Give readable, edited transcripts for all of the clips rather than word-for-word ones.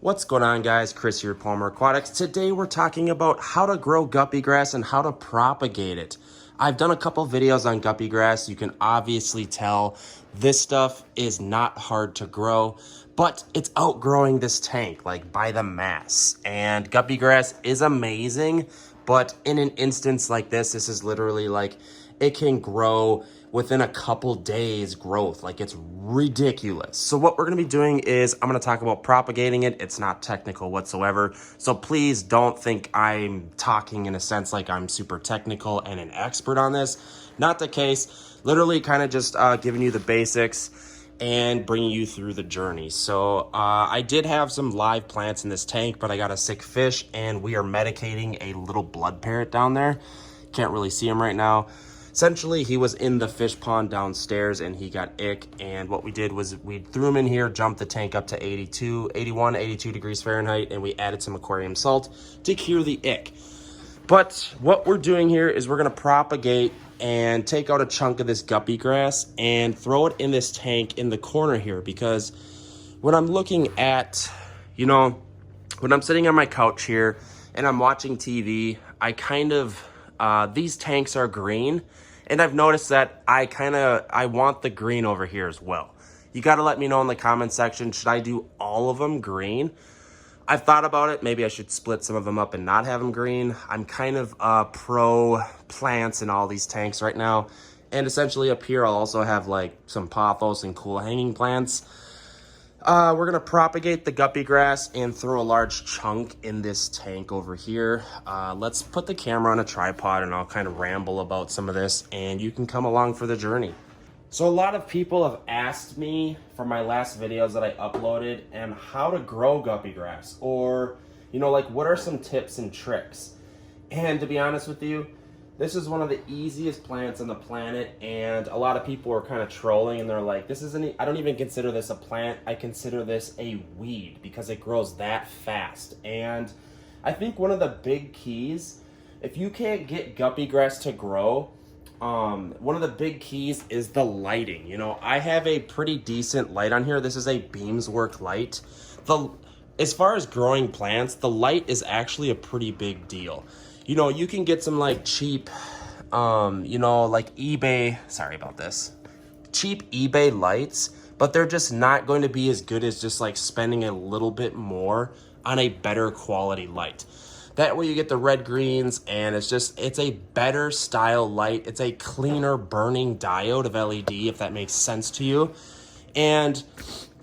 What's going on, guys? Chris here, Palmer Aquatics. Today we're talking about how to grow guppy grass and how to propagate it. I've done a couple videos on guppy grass. You can obviously tell this stuff is not hard to grow, but it's outgrowing this tank like by the mass. And guppy grass is amazing, but in an instance like this is literally like it can grow within a couple days growth. Like, it's ridiculous. So what we're going to be doing is I'm going to talk about propagating it. It's not technical whatsoever. So please don't think I'm talking in a sense like I'm super technical and an expert on this. Not the case. Literally kind of just giving you the basics and bringing you through the journey. So I did have some live plants in this tank, but I got a sick fish and we are medicating a little blood parrot down there. Can't really see him right now. Essentially, he was in the fish pond downstairs and he got ick. And what we did was we threw him in here, jumped the tank up to 82 degrees Fahrenheit, and we added some aquarium salt to cure the ick. But what we're doing here is we're gonna propagate and take out a chunk of this guppy grass and throw it in this tank in the corner here, because when I'm looking at, when I'm sitting on my couch here and I'm watching TV, I kind of, these tanks are green. And I've noticed that I want the green over here as well. You got to let me know in the comment section, should I do all of them green? I've thought about it. Maybe I should split some of them up and not have them green. I'm kind of pro plants in all these tanks right now. And essentially up here, I'll also have like some pothos and cool hanging plants. We're going to propagate the guppy grass and throw a large chunk in this tank over here. Let's put the camera on a tripod and I'll kind of ramble about some of this and you can come along for the journey. So a lot of people have asked me for my last videos that I uploaded and how to grow guppy grass, or, like what are some tips and tricks? And to be honest with you, this is one of the easiest plants on the planet, and a lot of people are kind of trolling and they're like, I don't even consider this a plant. I consider this a weed because it grows that fast. And I think one of the big keys, if you can't get guppy grass to grow, one of the big keys is the lighting. I have a pretty decent light on here. This is a Beamswork light. As far as growing plants, the light is actually a pretty big deal. You can get some like cheap, like eBay, cheap eBay lights, but they're just not going to be as good as just like spending a little bit more on a better quality light. That way you get the red greens and it's a better style light. It's a cleaner burning diode of LED, if that makes sense to you. And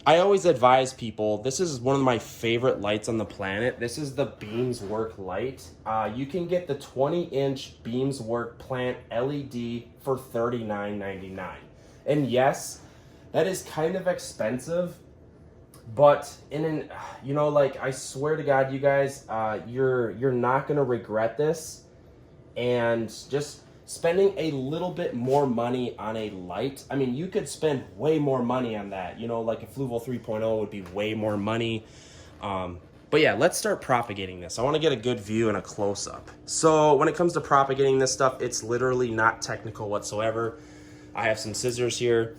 I always advise people, this is one of my favorite lights on the planet. This is the Beamswork light. You can get the 20-inch Beamswork plant LED for $39.99. And yes, that is kind of expensive, but I swear to God, you guys, you're not gonna regret this. And just spending a little bit more money on a light. I mean, you could spend way more money on that. Like a Fluval 3.0 would be way more money. But yeah, let's start propagating this. I want to get a good view and a close-up. So when it comes to propagating this stuff, it's literally not technical whatsoever. I have some scissors here,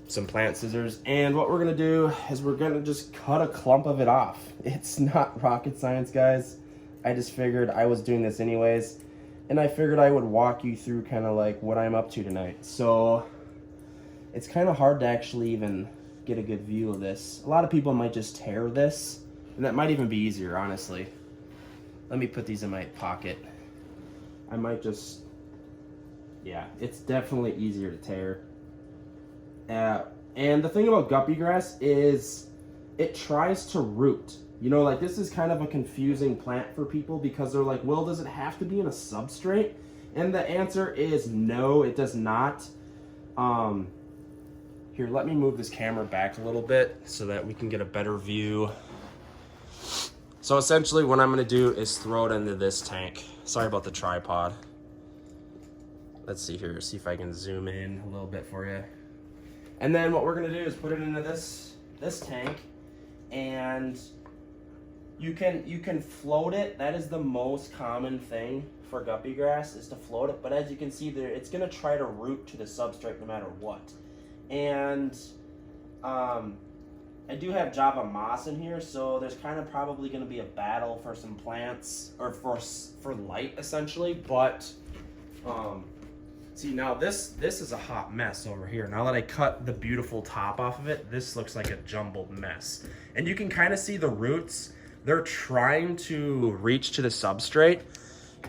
some plant scissors. And what we're going to do is we're going to just cut a clump of it off. It's not rocket science, guys. I just figured I was doing this anyways. And I figured I would walk you through kind of like what I'm up to tonight. So it's kind of hard to actually even get a good view of this. A lot of people might just tear this, and that might even be easier, honestly. Let me put these in my pocket. I might just, yeah, it's definitely easier to tear. And the thing about guppy grass is it tries to root. Like this is kind of a confusing plant for people because they're like, well, does it have to be in a substrate? And the answer is no, it does not. Here, let me move this camera back a little bit so that we can get a better view. So essentially what I'm gonna do is throw it into this tank. Sorry about the tripod. Let's see here, see if I can zoom in a little bit for you. And then what we're gonna do is put it into this tank, and you can float it. That is the most common thing for guppy grass, is to float it. But as you can see there, it's gonna try to root to the substrate no matter what. And I do have Java moss in here, so there's kind of probably going to be a battle for some plants, or for light essentially. But see, now this is a hot mess over here. Now that I cut the beautiful top off of it, this looks like a jumbled mess. And you can kind of see the roots. They're trying to reach to the substrate,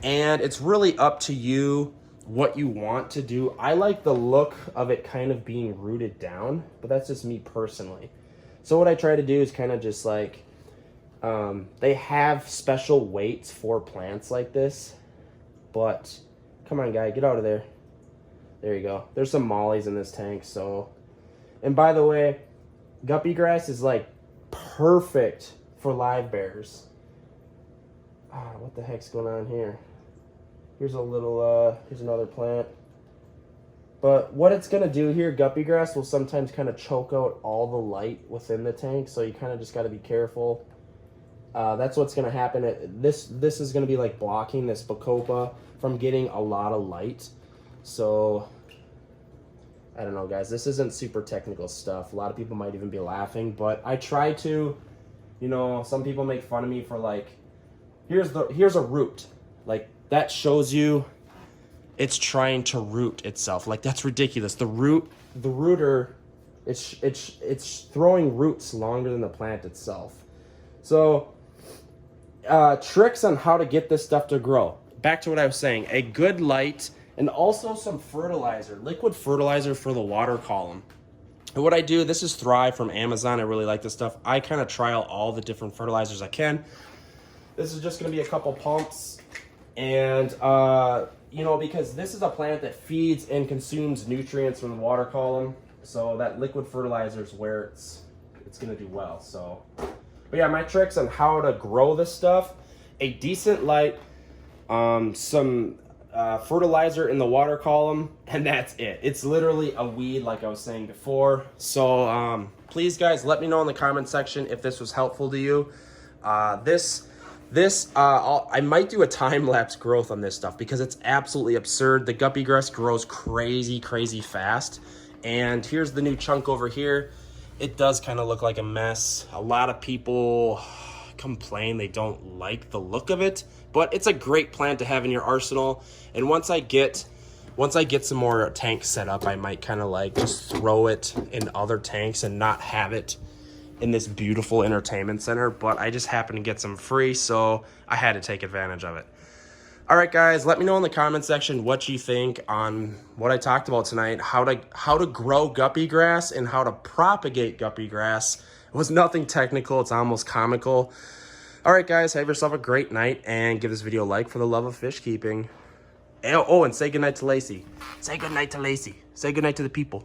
and it's really up to you what you want to do. I like the look of it kind of being rooted down, but that's just me personally. So what I try to do is kind of just like, they have special weights for plants like this, but come on, guy, get out of there. There you go. There's some mollies in this tank, so. And by the way, guppy grass is like perfect for live bears. What the heck's going on here? Here's a little, here's another plant. But what it's going to do here, guppy grass will sometimes kind of choke out all the light within the tank, so you kind of just got to be careful. That's what's going to happen. This is going to be like blocking this bacopa from getting a lot of light. So, I don't know, guys. This isn't super technical stuff. A lot of people might even be laughing, but I try to, you know, some people make fun of me for like, here's a root. Like, that shows you it's trying to root itself. Like, that's ridiculous. The rooter, it's throwing roots longer than the plant itself. So, tricks on how to get this stuff to grow. Back to what I was saying, a good light and also some fertilizer, liquid fertilizer for the water column. And what I do, this is Thrive from Amazon. I really like this stuff. I kind of trial all the different fertilizers I can. This is just gonna be a couple pumps. And, you know, because this is a plant that feeds and consumes nutrients from the water column, so that liquid fertilizer is where it's going to do well. So, but yeah, my tricks on how to grow this stuff: a decent light, some fertilizer in the water column, and that's it. It's literally a weed, like I was saying before. So please, guys, let me know in the comment section if this was helpful to you. I might do a time-lapse growth on this stuff because it's absolutely absurd. The guppy grass grows crazy fast. And here's the new chunk over here. It does kind of look like a mess. A lot of people complain they don't like the look of it, but it's a great plant to have in your arsenal. And once I get some more tanks set up, I might kind of like just throw it in other tanks and not have it in this beautiful entertainment center, but I just happened to get some free, so I had to take advantage of it. All right, guys, let me know in the comment section what you think on what I talked about tonight, how to grow guppy grass and how to propagate guppy grass. It was nothing technical, it's almost comical. All right, guys, have yourself a great night and give this video a like for the love of fish keeping. Oh, and say goodnight to Lacey. Say goodnight to Lacey. Say goodnight to the people.